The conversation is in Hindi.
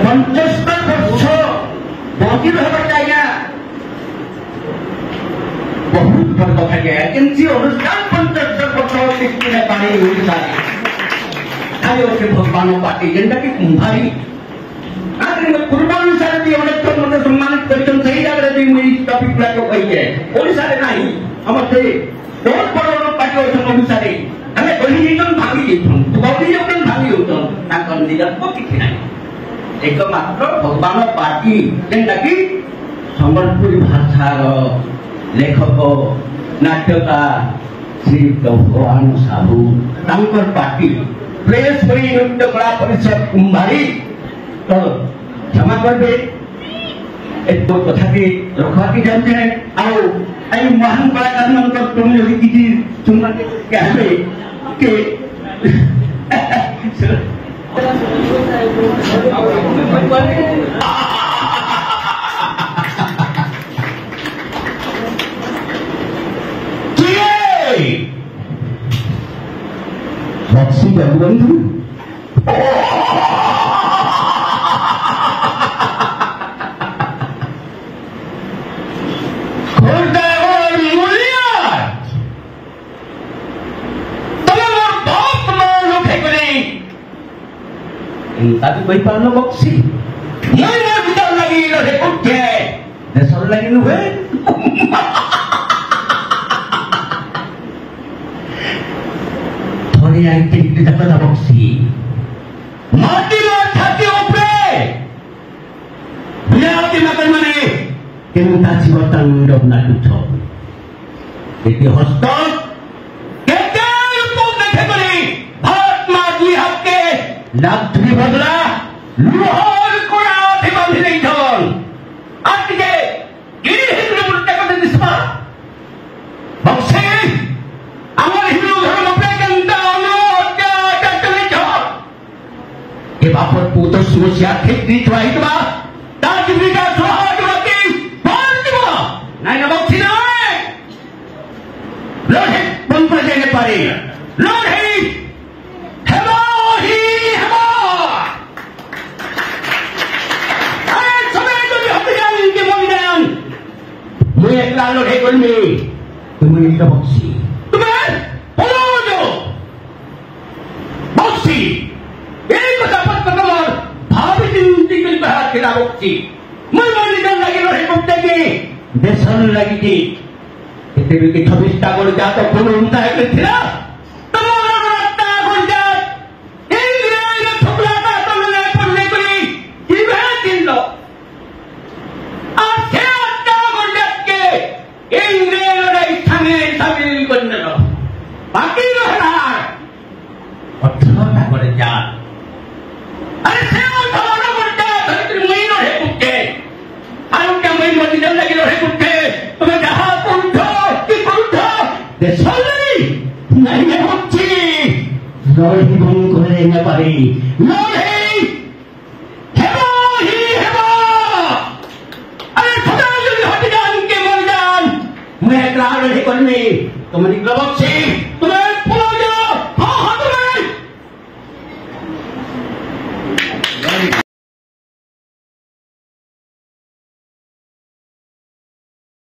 50 वर्ष बाकी रह जाएगा बहुत बड़ कथा गया किंतु अनुष्ठान 50 वर्ष कितने पानी ओडिशा खाली ओके भगवान पार्टी जेंटा की कुंभारी आखिर में पूर्वानुसार भी अनेक तो मत सम्मानित करछन सही जगह भी मुई टॉपिक ला को कही है ओडिशा रे नहीं हमर से बहुत बड़ पार्टी ओछन ओडिशा रे हमें बनी जन भागी जेथन तो बनी जन भागी होतन ताकन निजा को किछि नाही एकमात्र भगवान पार्टी जेंटा की संबलपुरी भाषार लेखक नाट्यकार श्री भगवान साहू तांकर पार्टी प्रेस बड़ी नृत्य कला परिषद कुंभारी तो क्षमा करबे एक दो कथा के रखवा की जानते हैं आओ आई महान कलाकार मन को तुम जो किसी सुनना कहबे के बक्सी बंधु tapi bayi paano boksi ngai na kita lagi lo rekod ke desor lagi nu he thori ai ke kita pada boksi mati lo thati upre biar makan mane kita jiwatan dom na tucho iti hostot लाठी बदला लोहर कोड़ा थी बांधी नहीं थोन आज के गिरी हिंदू मुट्टे को दे दिसमा बक्से हमारे हिंदू धर्म पे गंदा अनोट्या चटने छो ये बापर पुत्र समस्या ठीक दी चुराई तो बा ताज बिका सोहाग वकी बांध बा नहीं ना बक्सी ना लोहे बंद पर जाने पारे लोहे lalu hekol ni temen kita boksi temen polojo boksi ini ko dapat pagawar bhabi din tinggal bahat kita boksi mali dan lagi lo hekol tegi desan lagi di ite bi 26 ta gol jato kono unta hekol thila tomar ratta gol jat ingre na thukla ta tomne ponne kuri kibe dinlo बाकी रहना अठना करे जा अरे सेवा थोड़ा बड़ा धरती महीनों है कुत्ते आलू क्या महीनों मत जल लगे रहे कुत्ते तुम्हें कहा कुंठो कि कुंठो देशोली नहीं है कुत्ती लोही बंग करे न पारी लोही हेबो ही हेबो अरे खुदा जो हट जान के मर जान मैं क्राउड है करने तुम्हारी ग्लोबल से तुम्हें